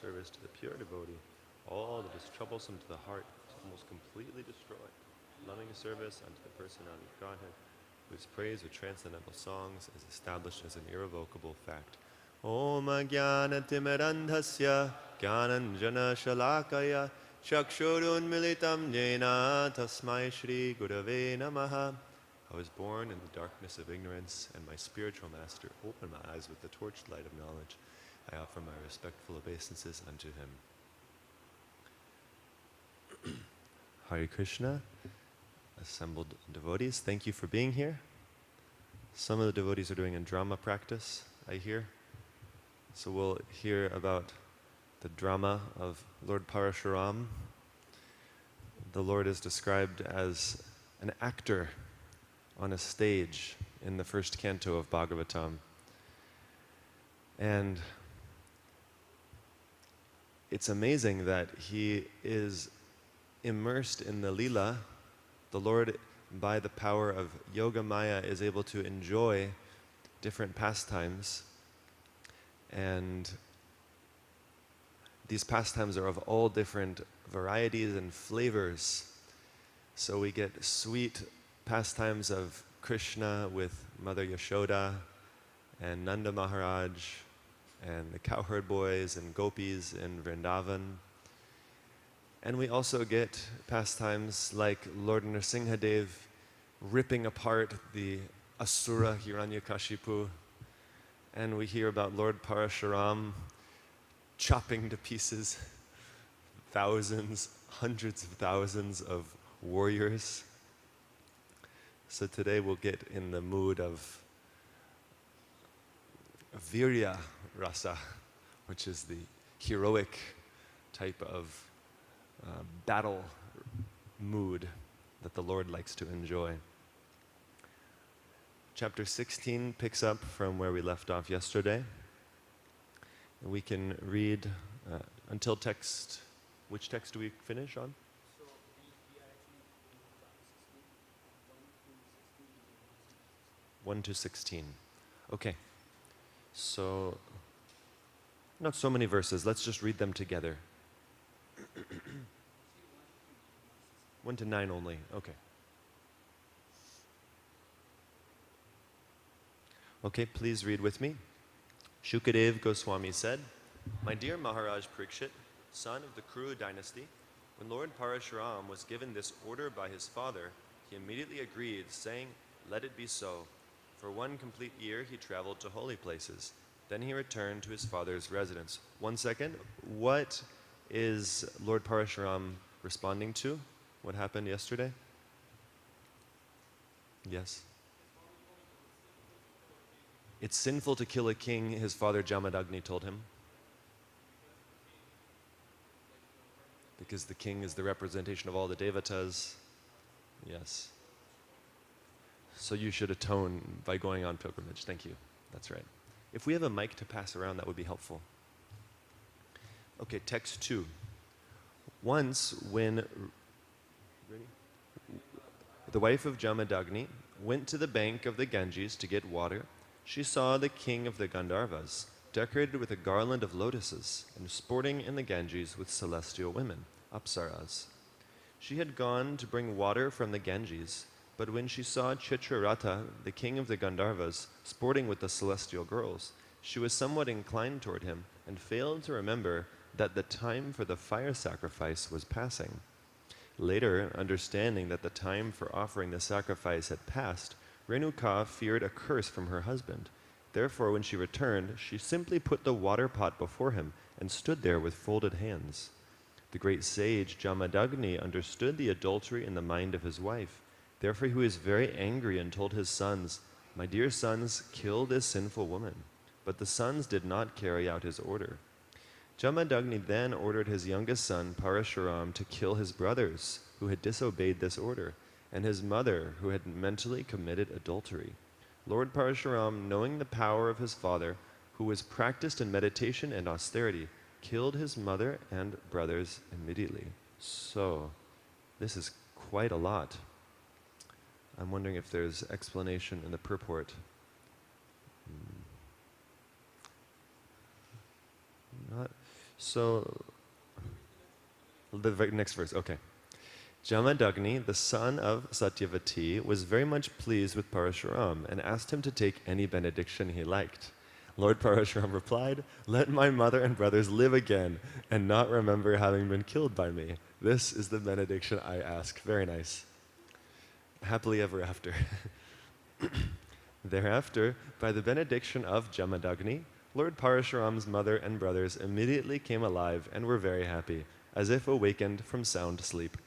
service to the pure devotee, all that is troublesome to the heart is almost completely destroyed. Loving service unto the personality of Godhead, whose praise with transcendental songs is established as an irrevocable fact. Om Jnana Timirandhasya Jnananjana Shalakaya Chakshurun Militam Jena Tasmai Shri Gurave Namaha. I was born in the darkness of ignorance, and my spiritual master opened my eyes with the torched light of knowledge. I offer my respectful obeisances unto him. Hare Krishna, assembled devotees, thank you for being here. Some of the devotees are doing a drama practice, I hear. So we'll hear about the drama of Lord Parashuram. The Lord is described as an actor on a stage in the first canto of Bhagavatam. And it's amazing that he is immersed in the Leela. The Lord, by the power of Yoga Maya, is able to enjoy different pastimes. And these pastimes are of all different varieties and flavors. So we get sweet pastimes of Krishna with Mother Yashoda and Nanda Maharaj and the cowherd boys and gopis in Vrindavan. And we also get pastimes like Lord Nrsimhadev ripping apart the Asura Hiranyakashipu. And we hear about Lord Parashuram chopping to pieces thousands, hundreds of thousands of warriors. So today we'll get in the mood of Virya Rasa, which is the heroic type of battle mood that the Lord likes to enjoy. Chapter 16 picks up from where we left off yesterday. And we can read until text. Which text do we finish on? So we are actually in 1 to 16. Okay. So, not so many verses. Let's just read them together. 1 to 9 only. Okay. Okay, please read with me. Shukadev Goswami said, "My dear Maharaj Parikshit, son of the Kuru dynasty, when Lord Parashuram was given this order by his father, he immediately agreed, saying, 'Let it be so.' For 1 complete year he traveled to holy places. Then he returned to his father's residence." 1 second. What is Lord Parashuram responding to? What happened yesterday? Yes. It's sinful to kill a king, his father Jamadagni told him. Because the king is the representation of all the devatas. Yes. So you should atone by going on pilgrimage. Thank you. That's right. If we have a mic to pass around, that would be helpful. Okay, text 2. Once when the wife of Jamadagni went to the bank of the Ganges to get water, she saw the king of the Gandharvas, decorated with a garland of lotuses and sporting in the Ganges with celestial women, Apsaras. She had gone to bring water from the Ganges, but when she saw Chitraratha, the king of the Gandharvas, sporting with the celestial girls, she was somewhat inclined toward him and failed to remember that the time for the fire sacrifice was passing. Later, understanding that the time for offering the sacrifice had passed, Renuka feared a curse from her husband. Therefore, when she returned, she simply put the water pot before him and stood there with folded hands. The great sage Jamadagni understood the adultery in the mind of his wife. Therefore, he was very angry and told his sons, "My dear sons, kill this sinful woman." But the sons did not carry out his order. Jamadagni then ordered his youngest son, Parashuram, to kill his brothers, who had disobeyed this order, and his mother, who had mentally committed adultery. Lord Parashuram, knowing the power of his father, who was practiced in meditation and austerity, killed his mother and brothers immediately. So, this is quite a lot. I'm wondering if there's explanation in the purport. Not. So, the next verse, okay. Jamadagni, the son of Satyavati, was very much pleased with Parashuram and asked him to take any benediction he liked. Lord Parashuram replied, "Let my mother and brothers live again and not remember having been killed by me. This is the benediction I ask." Very nice. Happily ever after. Thereafter, by the benediction of Jamadagni, Lord Parashuram's mother and brothers immediately came alive and were very happy, as if awakened from sound sleep.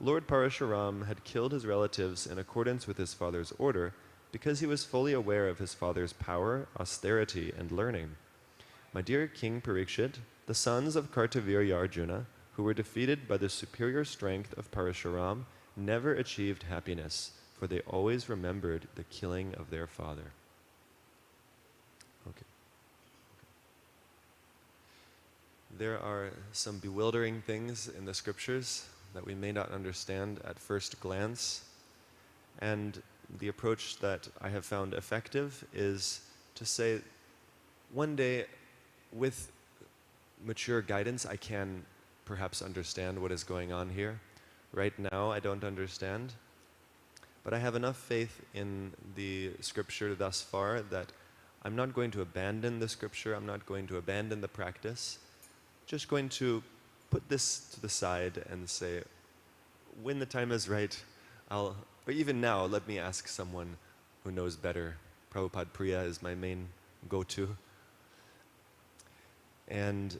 Lord Parashuram had killed his relatives in accordance with his father's order because he was fully aware of his father's power, austerity, and learning. My dear King Parikshit, the sons of Kartavirya Arjuna, who were defeated by the superior strength of Parashuram, never achieved happiness, for they always remembered the killing of their father. Okay. There are some bewildering things in the scriptures that we may not understand at first glance, and the approach that I have found effective is to say, one day, with mature guidance, I can perhaps understand what is going on here. Right now, I don't understand, but I have enough faith in the scripture thus far that I'm not going to abandon the scripture, I'm not going to abandon the practice, just going to put this to the side and say, when the time is right, or even now, let me ask someone who knows better. Prabhupada Priya is my main go-to. And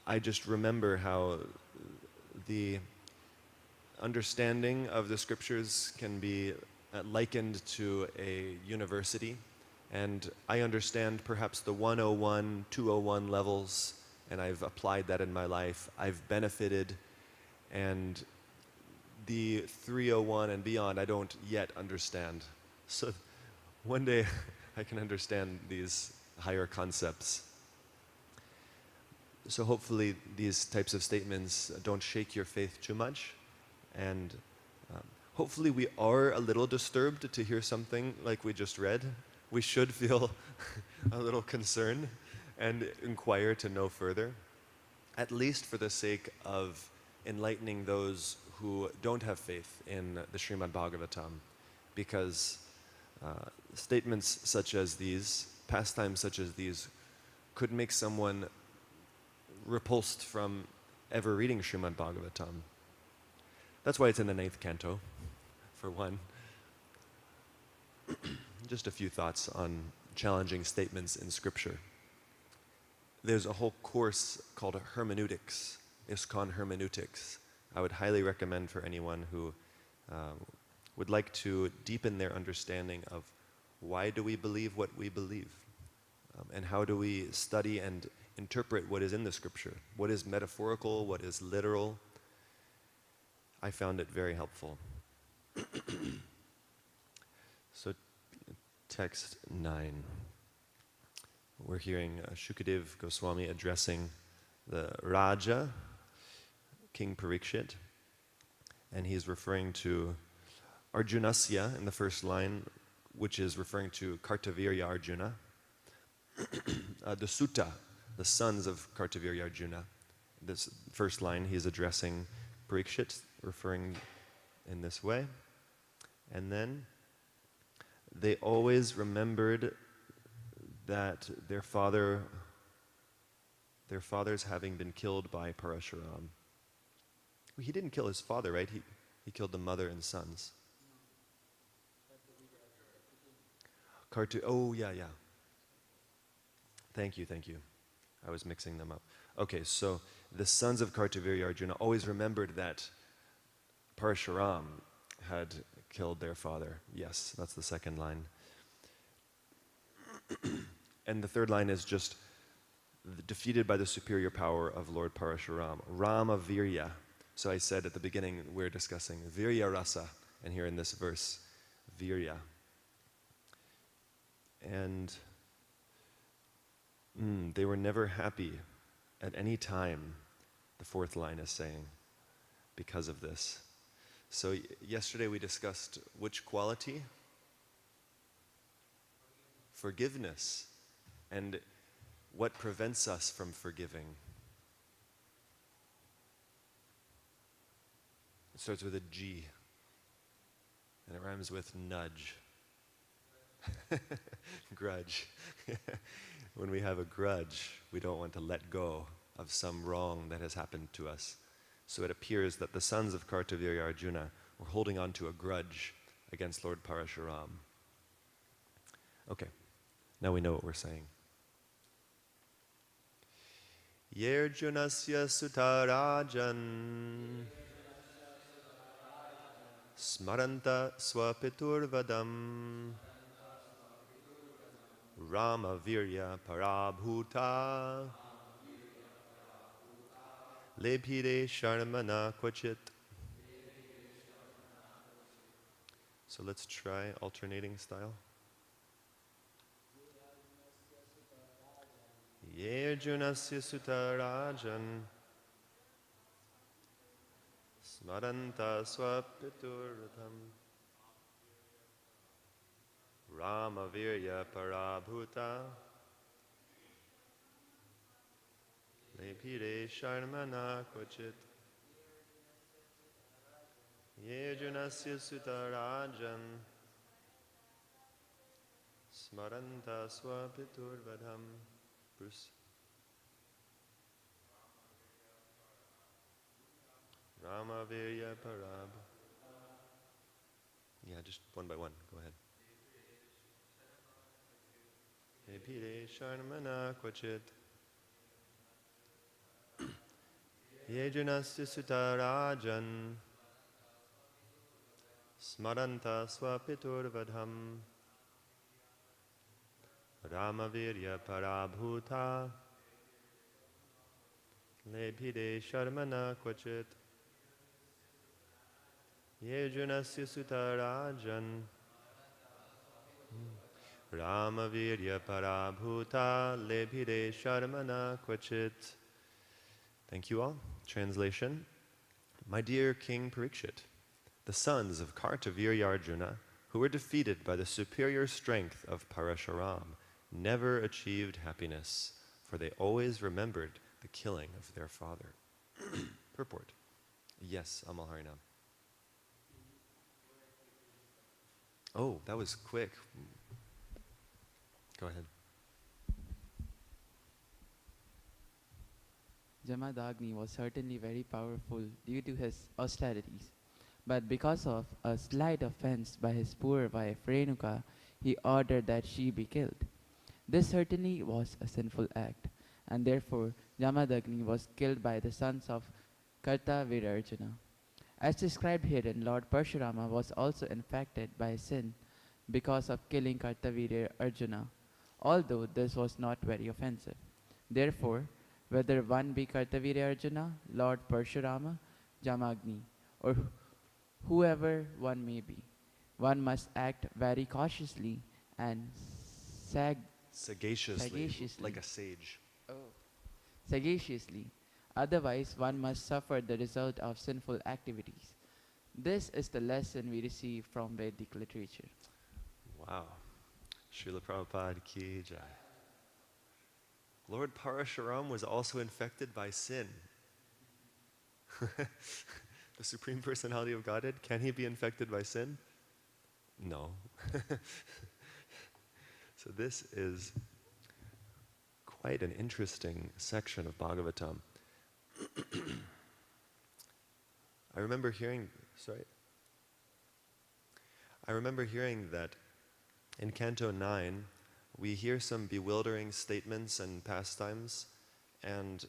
I just remember how the understanding of the scriptures can be likened to a university. And I understand perhaps the 101, 201 levels, and I've applied that in my life. I've benefited, and the 301 and beyond, I don't yet understand. So one day I can understand these higher concepts. So hopefully these types of statements don't shake your faith too much. And hopefully we are a little disturbed to hear something like we just read. We should feel a little concerned and inquire to know further, at least for the sake of enlightening those who don't have faith in the Srimad Bhagavatam, because statements such as these, pastimes such as these, could make someone repulsed from ever reading Srimad Bhagavatam. That's why it's in the 9th canto, for one. Just a few thoughts on challenging statements in Scripture. There's a whole course called hermeneutics, ISKCON hermeneutics. I would highly recommend for anyone who would like to deepen their understanding of why do we believe what we believe, and how do we study and interpret what is in the Scripture, what is metaphorical, what is literal. I found it very helpful. So, text 9. We're hearing Shukadev Goswami addressing the Raja, King Parikshit, and he's referring to Arjunasya in the first line, which is referring to Kartavirya Arjuna, the Sutta, the sons of Kartavirya Arjuna. This first line, he's addressing Parikshit, referring in this way. And then they always remembered that their fathers having been killed by Parashuram. He didn't kill his father, right? He killed the mother and sons. Oh, yeah. Thank you. I was mixing them up. Okay, so the sons of Kartavirya Arjuna always remembered that Parashuram had killed their father. Yes, that's the second line. And the third line is just defeated by the superior power of Lord Parashuram. Rama Virya. So I said at the beginning, we're discussing Virya Rasa, and here in this verse, Virya. And they were never happy at any time, the fourth line is saying, because of this. So yesterday we discussed which quality? Forgiveness. And what prevents us from forgiving? It starts with a G, and it rhymes with nudge. Grudge. When we have a grudge, we don't want to let go of some wrong that has happened to us. So it appears that the sons of Kartavirya Arjuna were holding on to a grudge against Lord Parashuram. Okay, now we know what we're saying. Yerjunasya sutarajan smaranta swapiturvadam Rama virya parabhuta lebhide sharmana kvachit. So let's try alternating style. Yerjunasya sutarajan smaranta swapiturvadam Rama virya parabhuta lepide sharmana kvachit. Yejunasya sutarajan smaranta swapiturvadham. Bruce. Rama virya parab. Yeah, just one by one. Go ahead. Lepide sharmana kvachit. Yejunasya sutarajan smaranta swapiturvadham Ramavirya parabhuta lebhide sharmana kvachit. Yejunasya sutarajan Ramavirya parabhuta lebhide sharmana kvachit. Thank you all. Translation. My dear King Parikshit, the sons of Kartavirya Arjuna, who were defeated by the superior strength of Parashuram, never achieved happiness, for they always remembered the killing of their father. Purport. Yes, Amal Harinam. Oh, that was quick. Go ahead. Jamadagni was certainly very powerful due to his austerities, but because of a slight offense by his poor wife Renuka, he ordered that she be killed. This certainly was a sinful act, and therefore Jamadagni was killed by the sons of Kartavirarjuna. As described herein, Lord Parshurama was also infected by sin because of killing Kartavirya Arjuna, although this was not very offensive. Therefore, whether one be Kartavirya Arjuna, Lord Parshurama, Jamagni, or whoever one may be, one must act very cautiously and Sagaciously, like a sage. Sagaciously. Otherwise, one must suffer the result of sinful activities. This is the lesson we receive from Vedic literature. Wow. Srila Prabhupada ki jai. Lord Parashuram was also infected by sin. The Supreme Personality of Godhead, can he be infected by sin? No. So this is quite an interesting section of Bhagavatam. I remember hearing that in Canto 9, we hear some bewildering statements and pastimes, and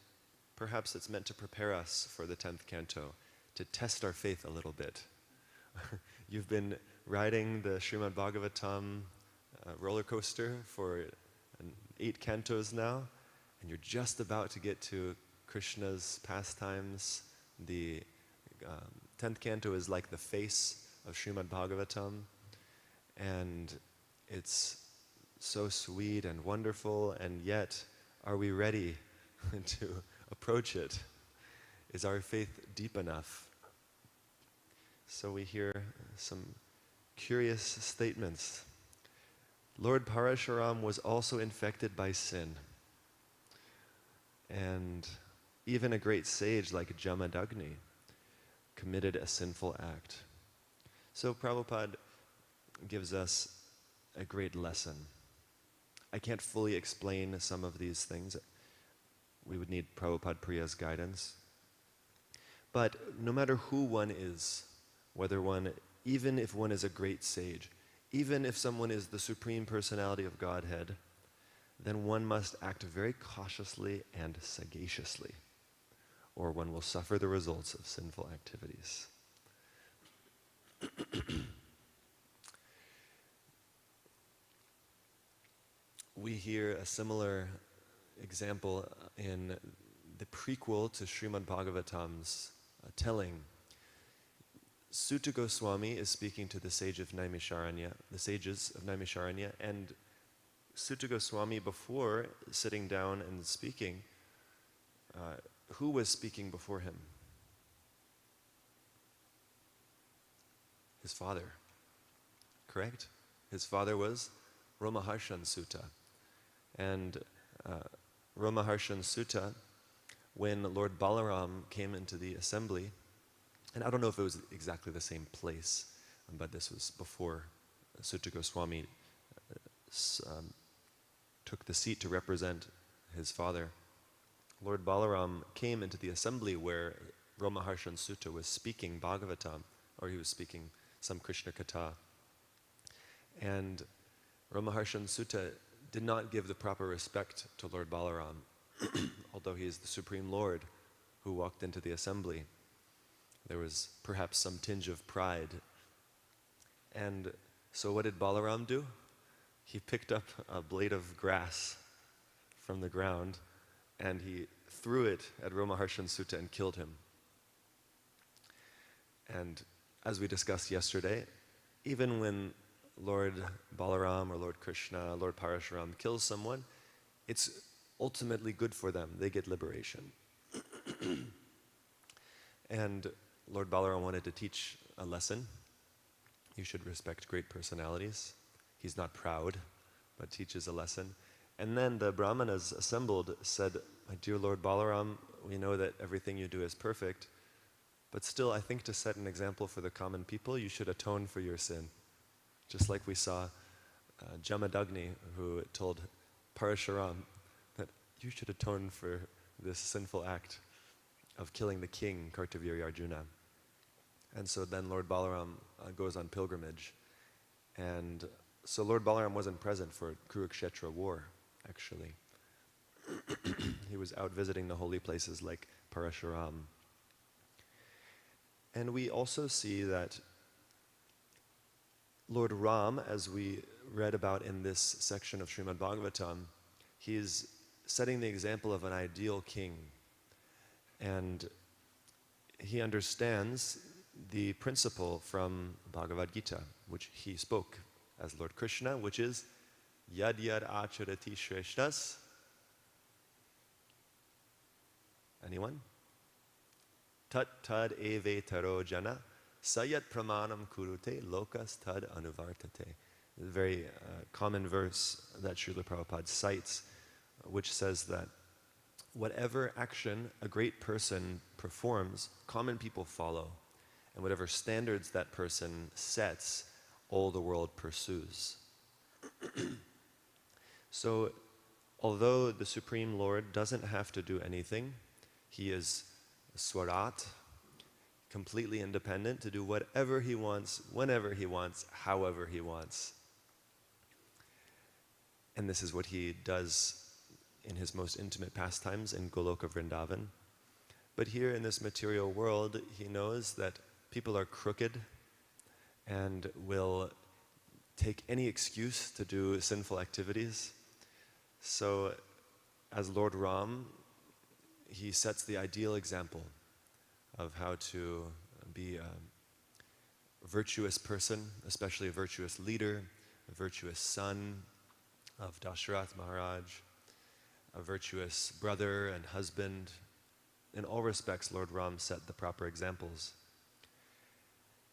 perhaps it's meant to prepare us for the 10th canto, to test our faith a little bit. You've been riding the Srimad Bhagavatam roller coaster for 8 cantos now, and you're just about to get to Krishna's pastimes. The 10th canto is like the face of Srimad Bhagavatam, and it's so sweet and wonderful, and yet, are we ready to approach it? Is our faith deep enough? So we hear some curious statements. Lord Parashuram was also infected by sin. And even a great sage like Jamadagni committed a sinful act. So Prabhupada gives us a great lesson. I can't fully explain some of these things. We would need Prabhupada Priya's guidance. But no matter who one is, even if one is a great sage, even if someone is the Supreme Personality of Godhead, then one must act very cautiously and sagaciously, or one will suffer the results of sinful activities. We hear a similar example in the prequel to Srimad Bhagavatam's telling. Sutta Goswami is speaking to the sages of Naimisharanya, and Sutta Goswami, before sitting down and speaking, who was speaking before him? His father, correct? His father was Romaharshan Sutta. And Romaharshan Sutta, when Lord Balaram came into the assembly, and I don't know if it was exactly the same place, but this was before Sutta Goswami took the seat to represent his father. Lord Balaram came into the assembly where Romaharshan Sutta was speaking Bhagavatam, or he was speaking some Krishna Katha. And Romaharshan Sutta did not give the proper respect to Lord Balaram, although he is the Supreme Lord who walked into the assembly. There was perhaps some tinge of pride. And so what did Balaram do? He picked up a blade of grass from the ground and he threw it at Romaharshan Sutta and killed him. And as we discussed yesterday, even when Lord Balaram or Lord Krishna, Lord Parashuram kills someone, it's ultimately good for them. They get liberation. And Lord Balaram wanted to teach a lesson. You should respect great personalities. He's not proud, but teaches a lesson. And then the Brahmanas assembled said, "My dear Lord Balaram, we know that everything you do is perfect, but still I think to set an example for the common people, you should atone for your sin." Just like we saw Jamadagni, who told Parashuram that you should atone for this sinful act of killing the king, Kartavirya Arjuna. And so then Lord Balaram goes on pilgrimage. And so Lord Balaram wasn't present for Kurukshetra war, actually. He was out visiting the holy places like Parashuram. And we also see that Lord Ram, as we read about in this section of Srimad Bhagavatam, he's setting the example of an ideal king. And he understands the principle from Bhagavad Gita, which he spoke as Lord Krishna, which is Yad Yad Acharati Shreshtas. Anyone? Tat Tad Eve Taro Jana Sayat Pramanam Kurute Lokas Tad Anuvartate. A very common verse that Srila Prabhupada cites, which says that whatever action a great person performs, common people follow. And whatever standards that person sets, all the world pursues. So, although the Supreme Lord doesn't have to do anything, he is Swarat, completely independent to do whatever he wants, whenever he wants, however he wants. And this is what he does in his most intimate pastimes in Goloka Vrindavan. But here in this material world, he knows that people are crooked and will take any excuse to do sinful activities. So, as Lord Ram, he sets the ideal example of how to be a virtuous person, especially a virtuous leader, a virtuous son of Dasharath Maharaj, a virtuous brother and husband. In all respects, Lord Ram set the proper examples.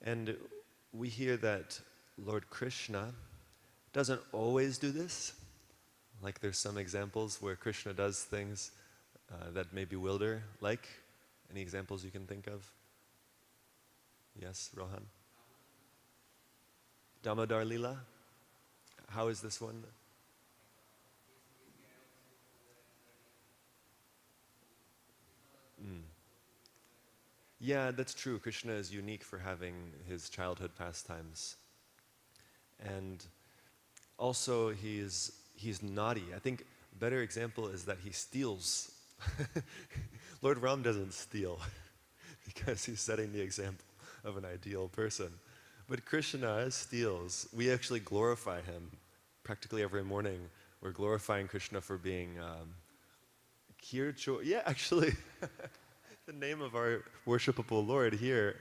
And we hear that Lord Krishna doesn't always do this. Like there's some examples where Krishna does things that may bewilder, like any examples you can think of? Yes, Rohan? Damodar Lila? How is this one? Mm. Yeah, that's true. Krishna is unique for having his childhood pastimes. And also he's naughty. I think a better example is that he steals. Lord Ram doesn't steal because he's setting the example of an ideal person. But Krishna steals. We actually glorify him practically every morning. We're glorifying Krishna for being Kir Chor. Yeah, actually, the name of our worshipable Lord here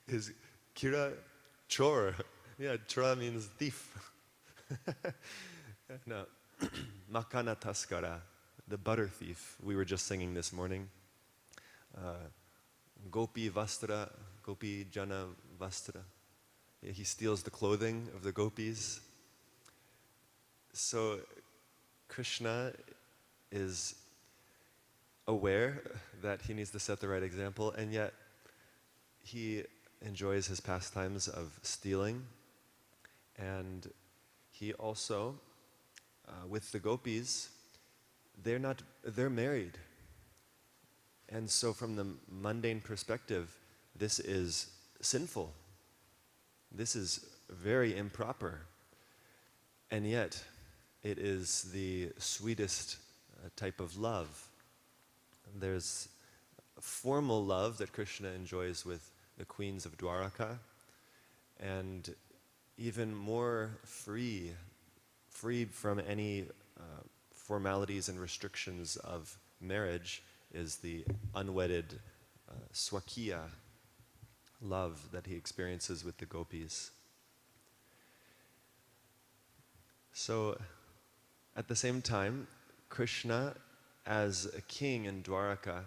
is Kira Chor. Yeah, Chora means thief. No, Makana Taskara, the butter thief. We were just singing this morning. Gopi Vastra, Gopi Jana Vastra. Yeah, he steals the clothing of the gopis. So Krishna is aware that he needs to set the right example, and yet he enjoys his pastimes of stealing. And he also, with the gopis, they're married. And so from the mundane perspective, this is sinful. This is very improper. And yet, it is the sweetest type of love. There's formal love that Krishna enjoys with the queens of Dwaraka, and even more free from any formalities and restrictions of marriage is the unwedded swakiya love that he experiences with the gopis. So, at the same time, Krishna, as a king in Dwaraka,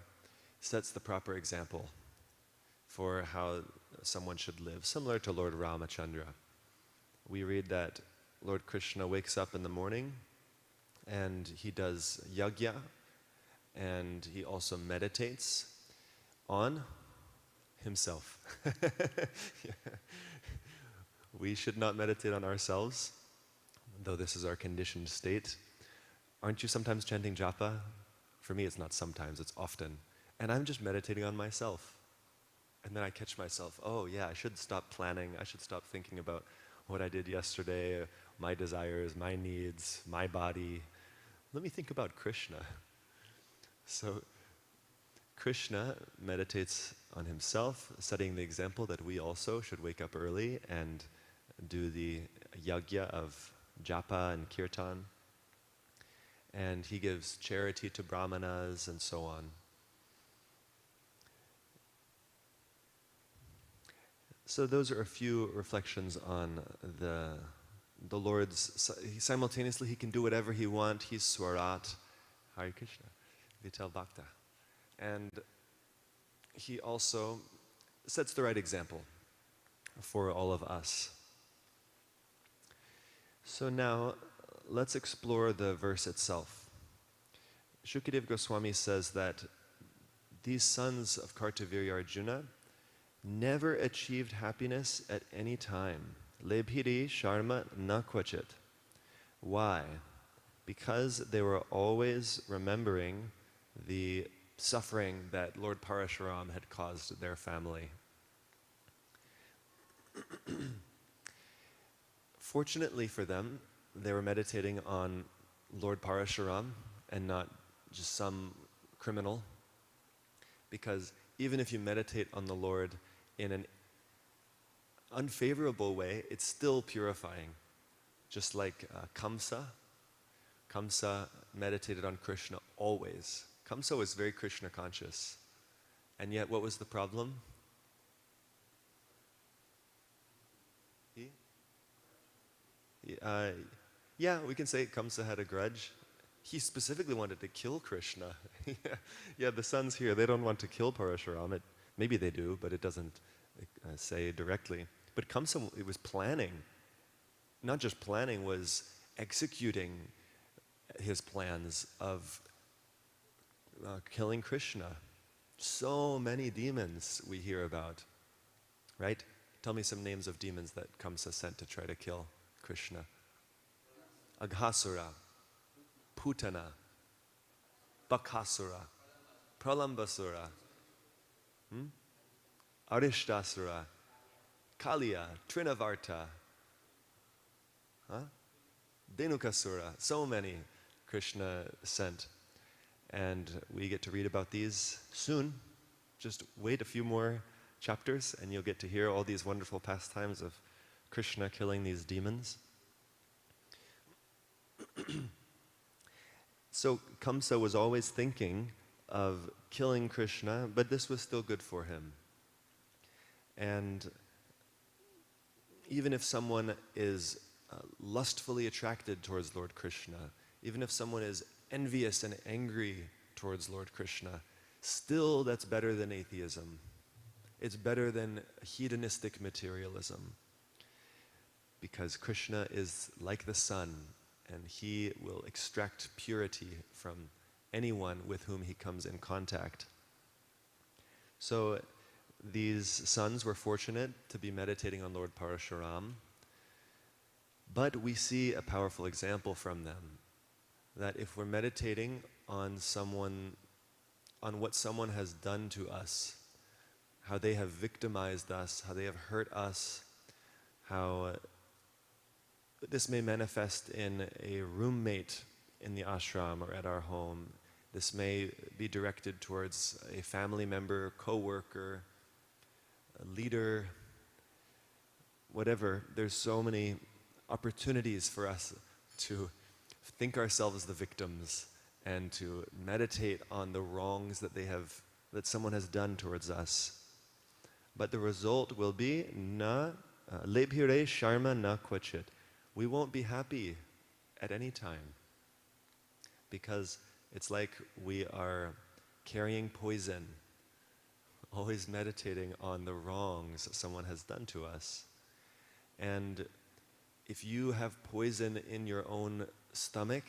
sets the proper example for how someone should live, similar to Lord Ramachandra. We read that Lord Krishna wakes up in the morning and he does yajna, and he also meditates on himself. Yeah. We should not meditate on ourselves, though this is our conditioned state. Aren't you sometimes chanting japa? For me, it's not sometimes, it's often. And I'm just meditating on myself. And then I catch myself, oh yeah, I should stop planning, I should stop thinking about what I did yesterday, my desires, my needs, my body. Let me think about Krishna. So Krishna meditates on himself, setting the example that we also should wake up early and do the yajna of japa and kirtan. And he gives charity to brahmanas and so on. So those are a few reflections on the Lord's. Simultaneously, he can do whatever he wants. He's Swarat, Hare Krishna, Vital Bhakta. And he also sets the right example for all of us. So now, let's explore the verse itself. Shukadeva Goswami says that these sons of Kartavirya Arjuna never achieved happiness at any time. Lebhiri sharma na kvachit. Why? Because they were always remembering the suffering that Lord Parashuram had caused their family. Fortunately for them, they were meditating on Lord Parashuram and not just some criminal, because even if you meditate on the Lord in an unfavorable way, it's still purifying. Just like Kamsa. Kamsa meditated on Krishna always. Kamsa was very Krishna conscious. And yet, what was the problem? Yeah, we can say Kamsa had a grudge. He specifically wanted to kill Krishna. Yeah, the sons here, they don't want to kill Parashuram. Maybe they do, but it doesn't say directly. But Kamsa, it was planning. Not just planning, was executing his plans of killing Krishna. So many demons we hear about. right? Tell me some names of demons that Kamsa sent to try to kill Krishna. Aghasura, Putana, Bakasura, Pralambasura, Arishtasura, Kaliya, Trinavarta, Dhenukasura, so many Krishna sent. And we get to read about these soon. Just wait a few more chapters and you'll get to hear all these wonderful pastimes of Krishna killing these demons. So Kamsa was always thinking of killing Krishna, but this was still good for him. And even if someone is lustfully attracted towards Lord Krishna, even if someone is envious and angry towards Lord Krishna, still that's better than atheism. It's better than hedonistic materialism. Because Krishna is like the sun, and he will extract purity from anyone with whom he comes in contact. So these sons were fortunate to be meditating on Lord Parashuram, but we see a powerful example from them, that if we're meditating on what someone has done to us, how they have victimized us, how they have hurt us, how this may manifest in a roommate in the ashram or at our home. This may be directed towards a family member, co-worker, a leader, whatever. There's so many opportunities for us to think ourselves the victims and to meditate on the wrongs that someone has done towards us. But the result will be na lebhire sharma na kvachit. We won't be happy at any time, because it's like we are carrying poison, always meditating on the wrongs someone has done to us. And if you have poison in your own stomach,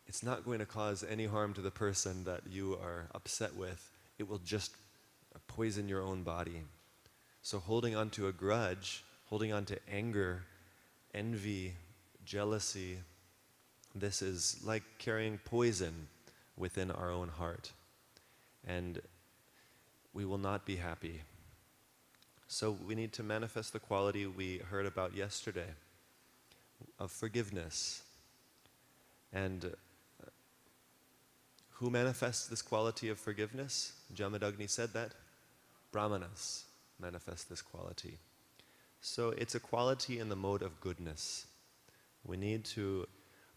it's not going to cause any harm to the person that you are upset with. It will just poison your own body. So holding on to a grudge, holding on to anger, envy, jealousy, this is like carrying poison within our own heart. And we will not be happy. So we need to manifest the quality we heard about yesterday of forgiveness. And who manifests this quality of forgiveness? Jamadagni said that. Brahmanas manifest this quality. So it's a quality in the mode of goodness. We need to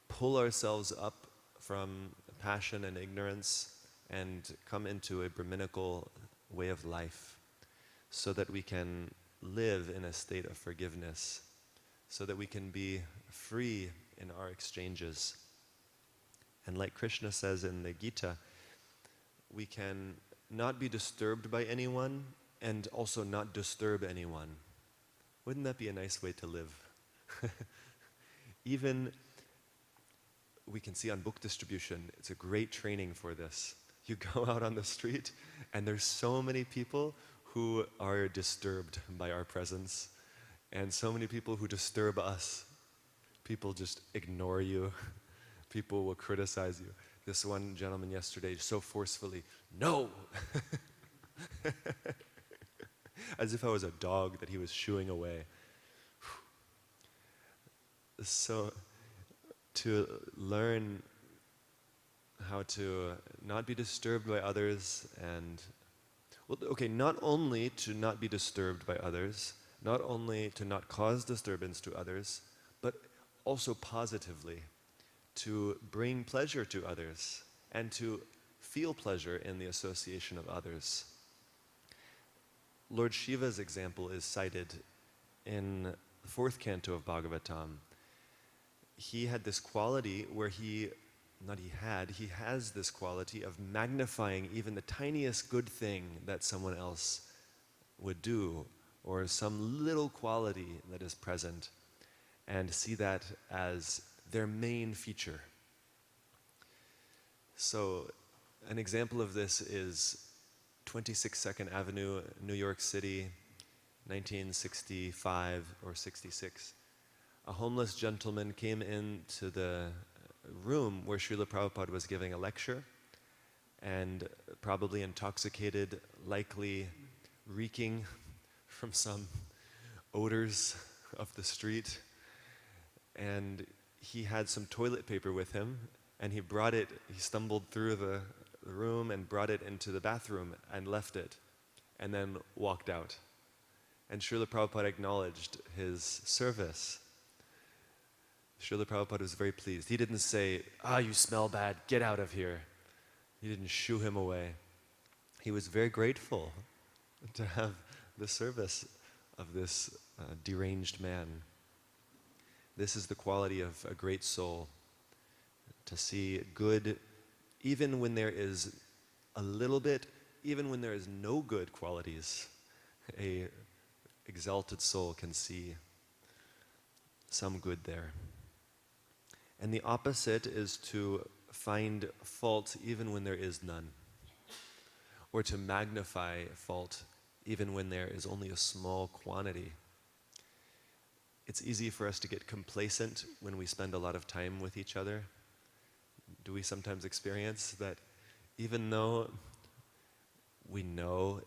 pull ourselves up from passion and ignorance and come into a Brahminical way of life so that we can live in a state of forgiveness, so that we can be free in our exchanges. And like Krishna says in the Gita, we can not be disturbed by anyone and also not disturb anyone. Wouldn't that be a nice way to live? Even we can see on book distribution, it's a great training for this. You go out on the street and there's so many people who are disturbed by our presence, and so many people who disturb us. People just ignore you. People will criticize you. This one gentleman yesterday so forcefully, no! As if I was a dog that he was shooing away. So, to learn how to not be disturbed by others and, well, okay, not only to not be disturbed by others, not only to not cause disturbance to others, but also positively to bring pleasure to others and to feel pleasure in the association of others. Lord Shiva's example is cited in the 4th canto of Bhagavatam. He had this quality where he has this quality of magnifying even the tiniest good thing that someone else would do, or some little quality that is present, and see that as their main feature. So an example of this is 26 2nd Avenue, New York City. 1965 or 66, a homeless gentleman came into the room where Srila Prabhupada was giving a lecture, and probably intoxicated, likely reeking from some odors of the street. And he had some toilet paper with him, and he stumbled through the room and brought it into the bathroom and left it, and then walked out. And Srila Prabhupada acknowledged his service. Srila Prabhupada was very pleased. He didn't say, you smell bad, get out of here. He didn't shoo him away. He was very grateful to have the service of this deranged man. This is the quality of a great soul, to see good even when there is a little bit, even when there is no good qualities. A exalted soul can see some good there. And the opposite is to find fault even when there is none, or to magnify fault even when there is only a small quantity. It's easy for us to get complacent when we spend a lot of time with each other. Do we sometimes experience that even though we know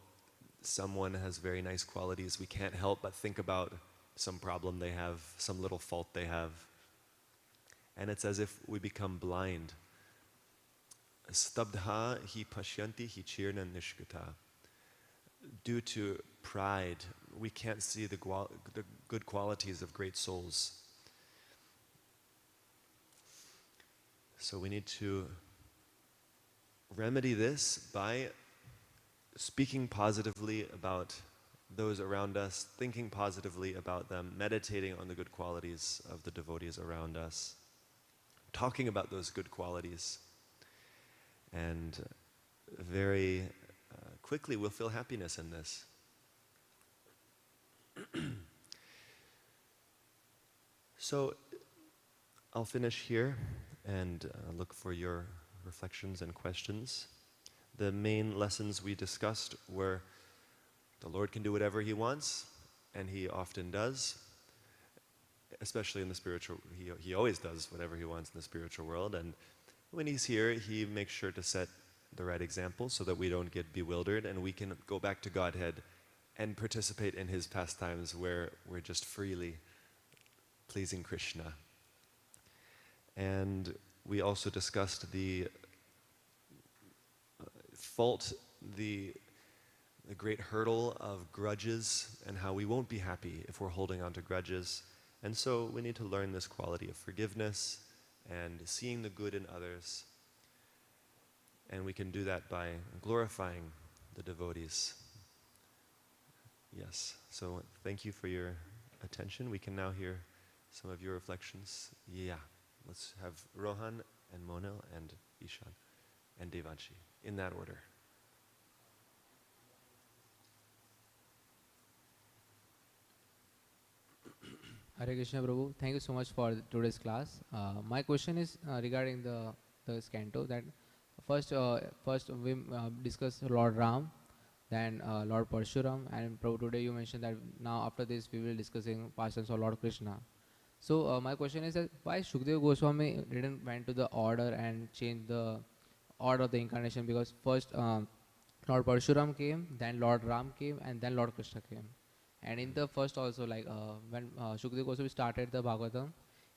someone has very nice qualities, we can't help but think about some problem they have, some little fault they have? And it's as if we become blind. Stabdha hi pashyanti hi chirna nishkata. Due to pride, we can't see the good qualities of great souls. So we need to remedy this by speaking positively about those around us, thinking positively about them, meditating on the good qualities of the devotees around us, talking about those good qualities, and very quickly we'll feel happiness in this. So I'll finish here and look for your reflections and questions. The main lessons we discussed were the Lord can do whatever He wants, and He often does, especially in the spiritual. He always does whatever He wants in the spiritual world, and when He's here, He makes sure to set the right example so that we don't get bewildered and we can go back to Godhead and participate in His pastimes where we're just freely pleasing Krishna. And we also discussed the fault, the great hurdle of grudges and how we won't be happy if we're holding on to grudges. And so we need to learn this quality of forgiveness and seeing the good in others. And we can do that by glorifying the devotees. Yes, so thank you for your attention. We can now hear some of your reflections. Yeah, let's have Rohan and Monil and Ishan and Devanshi in that order. Hare Krishna Prabhu, thank you so much for today's class. My question is regarding the canto, that first we discussed Lord Ram, then Lord Parshuram, and Prabhu today you mentioned that now after this we will discussing pastimes of Lord Krishna. So my question is that why Shukdev Goswami didn't went to the order and change the order of the incarnation, because first Lord Parshuram came, then Lord Ram came, and then Lord Krishna came. And in the first also, like when Shukdev Goswami started the Bhagavatam,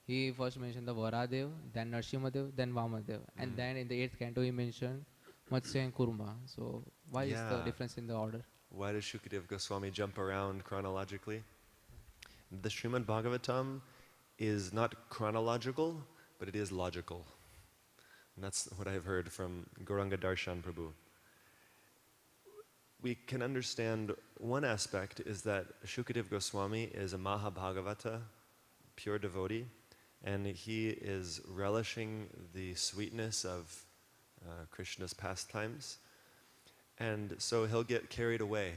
he first mentioned the Varadev, then Narsimhadev, then Vamadev. And then in the 8th canto he mentioned Matsya and Kurma. So why is the difference in the order? Why does Shukdev Goswami jump around chronologically? The Srimad Bhagavatam is not chronological, but it is logical. And that's what I've heard from Gauranga Darshan Prabhu. We can understand one aspect is that Shukdev Goswami is a Mahabhagavata, pure devotee, and he is relishing the sweetness of Krishna's pastimes, and so he'll get carried away.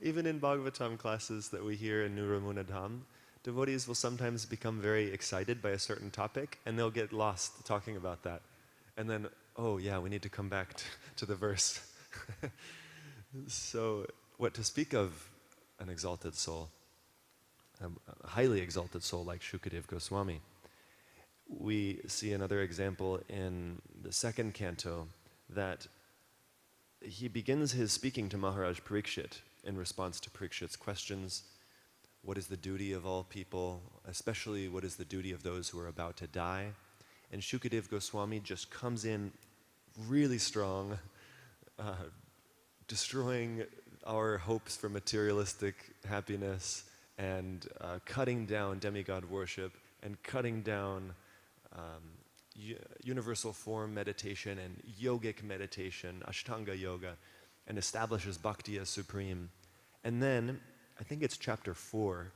Even in Bhagavatam classes that we hear in Nuramunadham, devotees will sometimes become very excited by a certain topic, and they'll get lost talking about that. And then, oh yeah, we need to come back to the verse. So what to speak of an exalted soul, a highly exalted soul like Shukadev Goswami? We see another example in the second canto that he begins his speaking to Maharaj Parikshit in response to Parikshit's questions. What is the duty of all people, especially what is the duty of those who are about to die? And Shukadev Goswami just comes in really strong, destroying our hopes for materialistic happiness and cutting down demigod worship and cutting down universal form meditation and yogic meditation, Ashtanga yoga, and establishes bhakti as supreme. And then, I think it's chapter 4,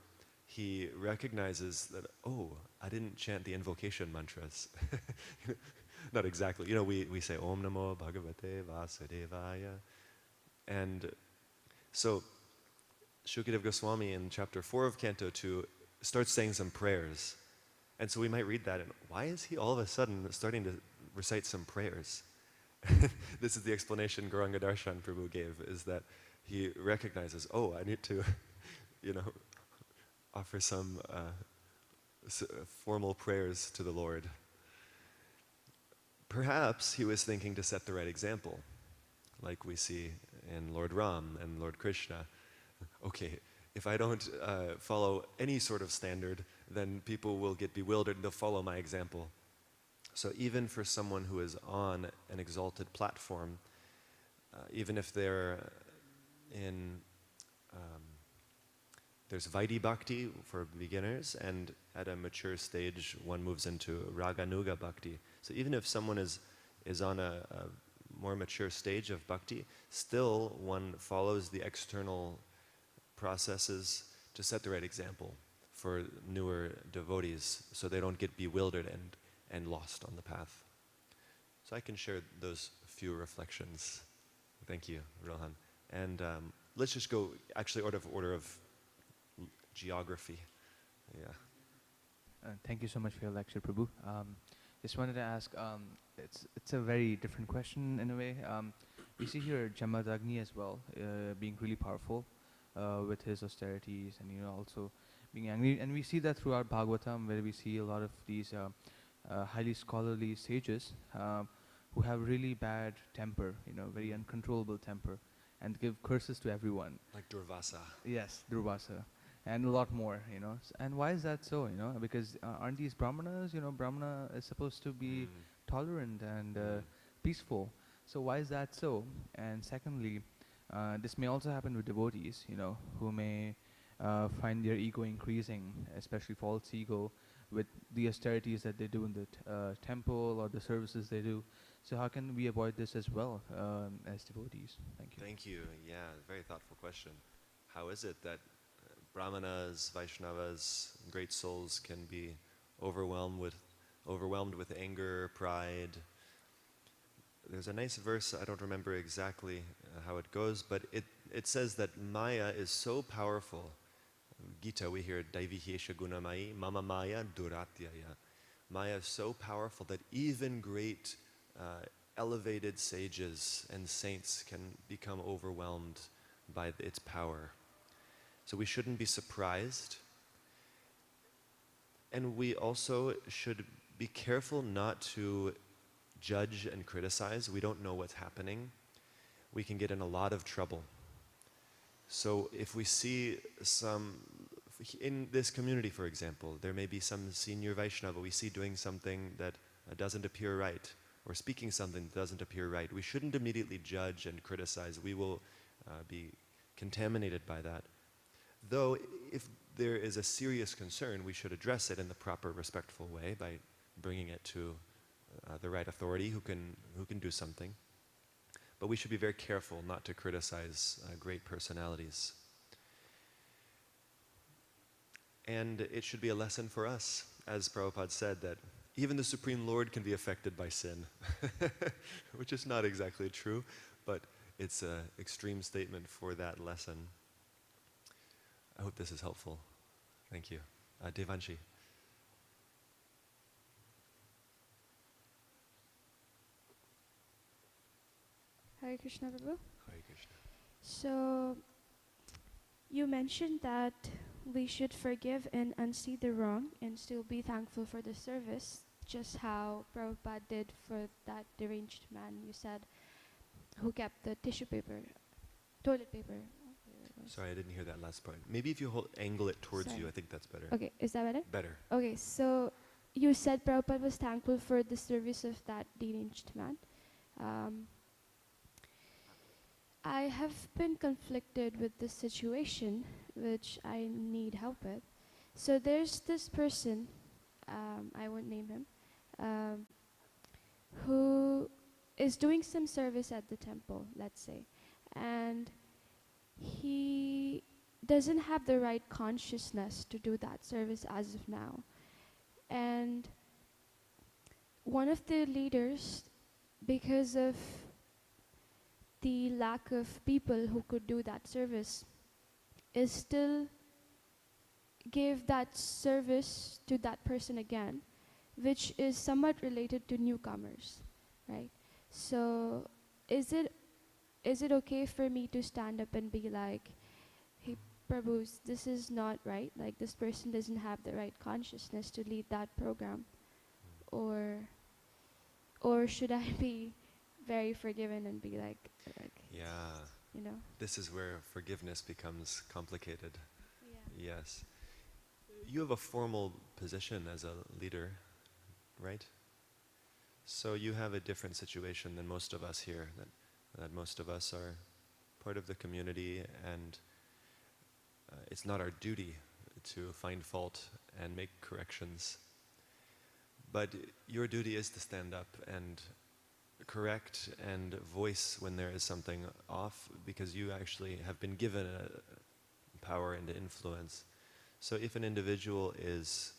he recognizes that, oh, I didn't chant the invocation mantras. Not exactly. You know, we say Om Namo Bhagavate Vasudevaya. And so, Shukadev Goswami in chapter 4 of Canto 2 starts saying some prayers. And so we might read that, and why is he all of a sudden starting to recite some prayers? This is the explanation Gauranga Darshan Prabhu gave, is that he recognizes, oh, I need to, offer some formal prayers to the Lord. Perhaps he was thinking to set the right example, like we see in Lord Ram and Lord Krishna. Okay, if I don't follow any sort of standard, then people will get bewildered and they'll follow my example. So even for someone who is on an exalted platform, even if they're in, there's Vaidhi Bhakti for beginners, and at a mature stage one moves into Raganuga Bhakti. So even if someone is on a more mature stage of Bhakti, still one follows the external processes to set the right example for newer devotees so they don't get bewildered and lost on the path. So I can share those few reflections. Thank you, Rohan. And let's just go actually order of geography. Yeah. Thank you so much for your lecture, Prabhu. Just wanted to ask, it's a very different question in a way. We see here Jamadagni as well, being really powerful with his austerities and also being angry. And we see that throughout Bhagavatam, where we see a lot of these highly scholarly sages who have really bad temper, very uncontrollable temper, and give curses to everyone. Like Durvasa. Yes, Durvasa. And a lot more, And why is that so, Because aren't these Brahmanas, Brahmana is supposed to be tolerant and peaceful. So why is that so? And secondly, this may also happen with devotees, who may find their ego increasing, especially false ego, with the austerities that they do in the temple or the services they do. So how can we avoid this as well as devotees? Thank you. Thank you. Yeah, very thoughtful question. How is it that Brahmanas, Vaishnavas, great souls can be overwhelmed with anger, pride? There's a nice verse, I don't remember exactly how it goes, but it says that Maya is so powerful. Gita, we hear Daivihesha Gunamai, Mama Maya Duratyaya. Maya is so powerful that even great elevated sages and saints can become overwhelmed by its power. So we shouldn't be surprised. And we also should be careful not to judge and criticize. We don't know what's happening. We can get in a lot of trouble. So if we see in this community, for example, there may be some senior Vaishnava we see doing something that doesn't appear right, or speaking something that doesn't appear right. We shouldn't immediately judge and criticize. We will be contaminated by that. Though, if there is a serious concern, we should address it in the proper, respectful way by bringing it to the right authority who can do something. But we should be very careful not to criticize great personalities. And it should be a lesson for us, as Prabhupada said, that even the Supreme Lord can be affected by sin, which is not exactly true, but it's an extreme statement for that lesson. I hope this is helpful. Thank you. Devanshi. Hare Krishna, Prabhu. Hare Krishna. So, You mentioned that we should forgive and see the wrong and still be thankful for the service, just how Prabhupada did for that deranged man you said, who kept the tissue paper, toilet paper. whatever it was. Sorry, I didn't hear that last part. Maybe if you angle it towards Sorry. you, I think that's better. Okay, is that better? Better. Okay, so you said Prabhupada was thankful for the service of that deranged man. I have been conflicted with this situation, which I need help with. So there's this person, I won't name him, who is doing some service at the temple, let's say, and he doesn't have the right consciousness to do that service as of now. And one of the leaders, because of the lack of people who could do that service, is still gave that service to that person again, which is somewhat related to newcomers, right? So is it okay for me to stand up and be like, hey Prabhus, this is not right, like this person doesn't have the right consciousness to lead that program, or should I be very forgiven and be like Yeah. you know? This is where forgiveness becomes complicated. Yeah. Yes. You have a formal position as a leader, right? So you have a different situation than most of us here, that most of us are part of the community, and it's not our duty to find fault and make corrections. But your duty is to stand up and correct and voice when there is something off, because you actually have been given a power and influence. So if an individual is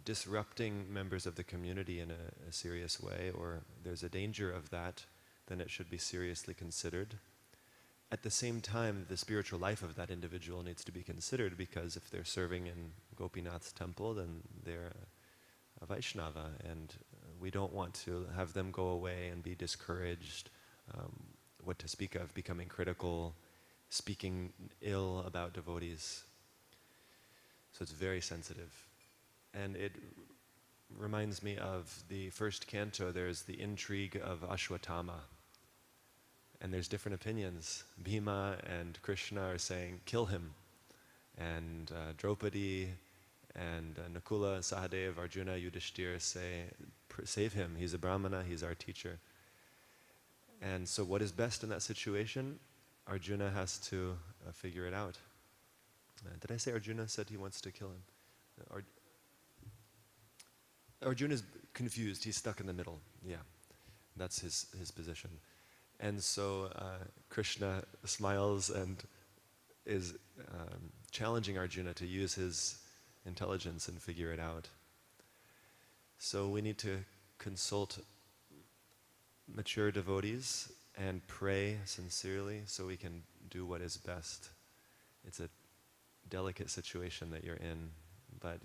disrupting members of the community in a serious way, or there's a danger of that, then it should be seriously considered. At the same time, the spiritual life of that individual needs to be considered, because if they're serving in Gopinath's temple, then they're a Vaishnava, and we don't want to have them go away and be discouraged, what to speak of, becoming critical, speaking ill about devotees. So it's very sensitive. And it reminds me of the first canto. There's the intrigue of Ashwatthama. And there's different opinions. Bhima and Krishna are saying, kill him. And Draupadi and Nakula, Sahadev, Arjuna, Yudhishthira say, save him, he's a Brahmana, he's our teacher. And so what is best in that situation? Arjuna has to figure it out. Did I say Arjuna said he wants to kill him? Arjuna's confused, he's stuck in the middle, yeah. That's his position. And so Krishna smiles and is challenging Arjuna to use his intelligence and figure it out. So we need to consult mature devotees and pray sincerely so we can do what is best. It's a delicate situation that you're in, but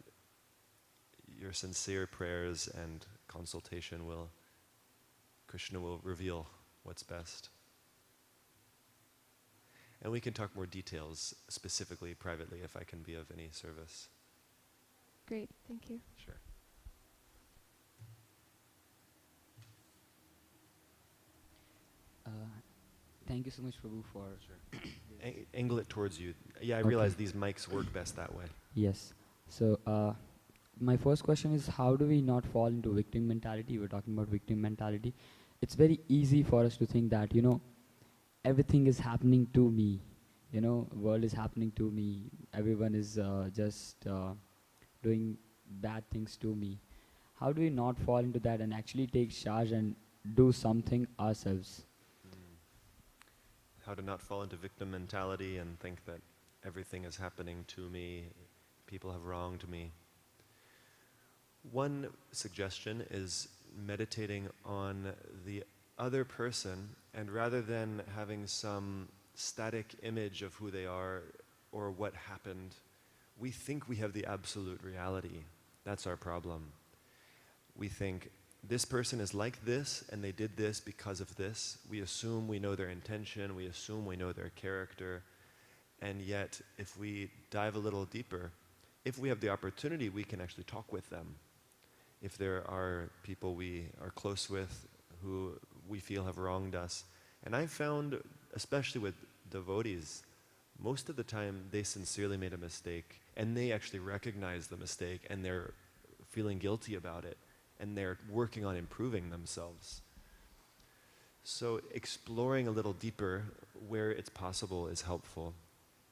your sincere prayers and consultation Krishna will reveal what's best. And we can talk more details, specifically, privately, if I can be of any service. Great, thank you. Sure. Thank you so much, Prabhu, for... Sure. Angle it towards you. Yeah, I realize these mics work best that way. Yes. So, my first question is, how do we not fall into victim mentality? We're talking about victim mentality. It's very easy for us to think that, everything is happening to me. World is happening to me. Everyone is just doing bad things to me. How do we not fall into that and actually take charge and do something ourselves? How to not fall into victim mentality and think that everything is happening to me, people have wronged me. One suggestion is meditating on the other person, and rather than having some static image of who they are or what happened, we think we have the absolute reality. That's our problem. We think, this person is like this, and they did this because of this. We assume we know their intention, we assume we know their character, And yet, if we dive a little deeper, if we have the opportunity, we can actually talk with them. If there are people we are close with who we feel have wronged us. And I found, especially with devotees, most of the time they sincerely made a mistake and they actually recognize the mistake and they're feeling guilty about it and they're working on improving themselves. So exploring a little deeper where it's possible is helpful.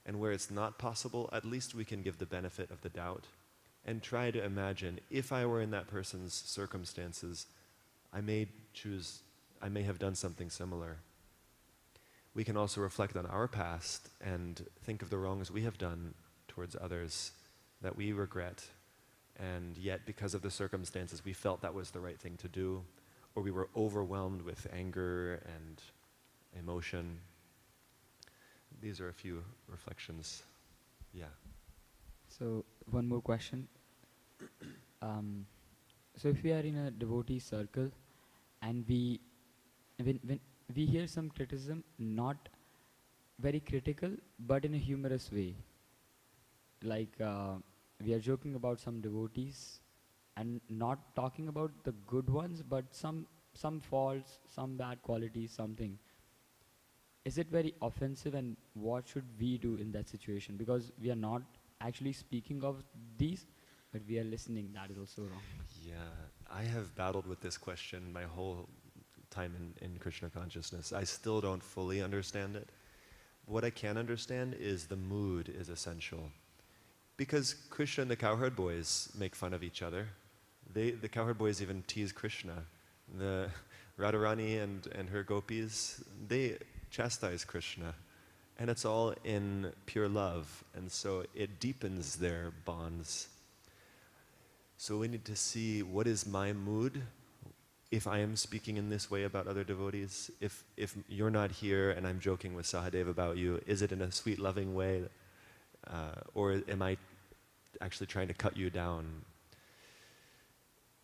And where it's not possible, at least we can give the benefit of the doubt and try to imagine, if I were in that person's circumstances, I may have done something similar. We can also reflect on our past and think of the wrongs we have done towards others that we regret, and yet because of the circumstances we felt that was the right thing to do, or we were overwhelmed with anger and emotion. These are a few reflections. Yeah. So one more question. So if we are in a devotee circle and when we hear some criticism, not very critical, but in a humorous way, like we are joking about some devotees and not talking about the good ones, but some faults, some bad qualities, something. Is it very offensive, and what should we do in that situation? Because we are not actually speaking of these, but we are listening. That is also wrong. Yeah, I have battled with this question my whole time in Krishna consciousness. I still don't fully understand it. What I can understand is the mood is essential. Because Krishna and the cowherd boys make fun of each other. The cowherd boys even tease Krishna. The Radharani and her gopis, they chastise Krishna. And it's all in pure love. And so it deepens their bonds. So we need to see, what is my mood if I am speaking in this way about other devotees? If you're not here and I'm joking with Sahadev about you, is it in a sweet, loving way? Or am I actually trying to cut you down?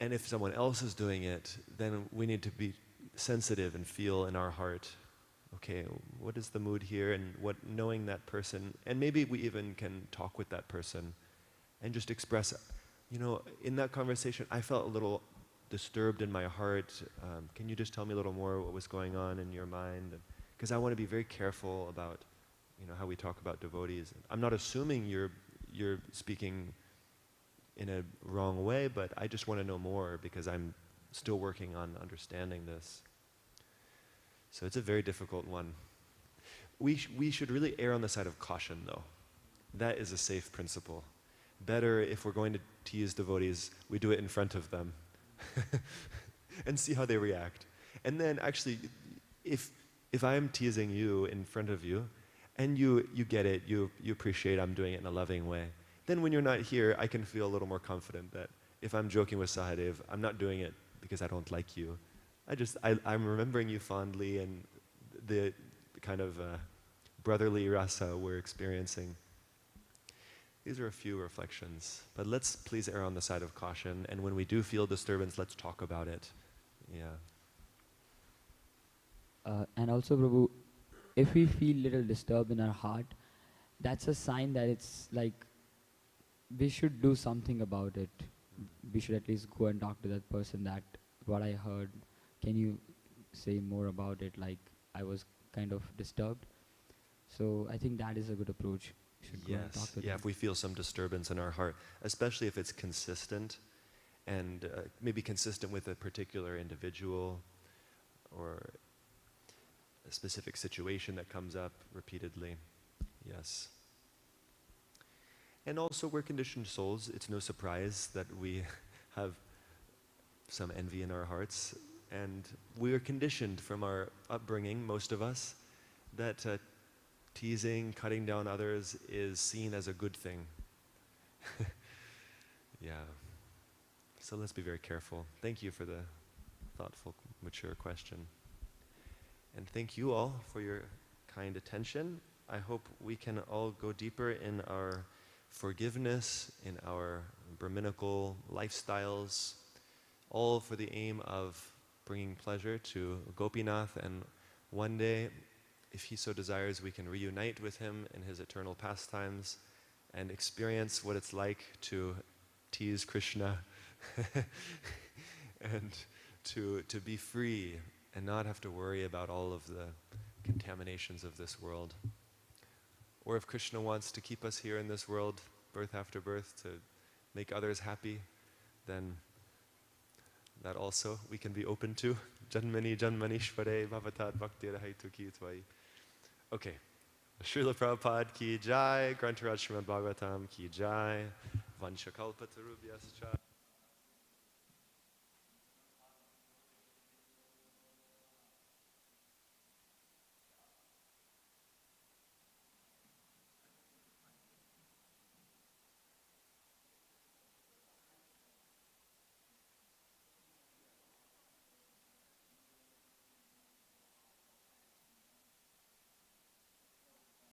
And if someone else is doing it, then we need to be sensitive and feel in our heart, okay, what is the mood here? And knowing that person, and maybe we even can talk with that person and just express, in that conversation, I felt a little disturbed in my heart. Can you just tell me a little more what was going on in your mind? Because I want to be very careful about, how we talk about devotees. I'm not assuming you're speaking in a wrong way, but I just want to know more because I'm still working on understanding this. So it's a very difficult one. We should really err on the side of caution, though. That is a safe principle. Better, if we're going to tease devotees, we do it in front of them and see how they react. And then actually, if I'm teasing you in front of you, and you get it, you appreciate I'm doing it in a loving way, then when you're not here, I can feel a little more confident that if I'm joking with Sahadev, I'm not doing it because I don't like you. I'm remembering you fondly and the kind of brotherly rasa we're experiencing. These are a few reflections, but let's please err on the side of caution, and when we do feel disturbance, let's talk about it. Yeah. And also, Prabhu, if we feel little disturbed in our heart, that's a sign that it's like we should do something about it. We should at least go and talk to that person that what I heard, can you say more about it? Like I was kind of disturbed. So I think that is a good approach. We should go and talk to them. If we feel some disturbance in our heart, especially if it's consistent and maybe consistent with a particular individual or a specific situation that comes up repeatedly. Yes. And also, we're conditioned souls. It's no surprise that we have some envy in our hearts. And we are conditioned from our upbringing, most of us, that teasing, cutting down others is seen as a good thing. Yeah. So let's be very careful. Thank you for the thoughtful, mature question. And thank you all for your kind attention. I hope we can all go deeper in our forgiveness, in our Brahminical lifestyles, all for the aim of bringing pleasure to Gopinath and one day if he so desires, we can reunite with him in his eternal pastimes and experience what it's like to tease Krishna and to be free and not have to worry about all of the contaminations of this world. Or if Krishna wants to keep us here in this world, birth after birth, to make others happy, then that also we can be open to. Janmani janmanishvare bhavatad bhaktirahaitu ki tvai. Okay. Srila Prabhupada ki jai, Grantaraj Srimad Bhagavatam ki jai, Vanshakalpatarubhyascha.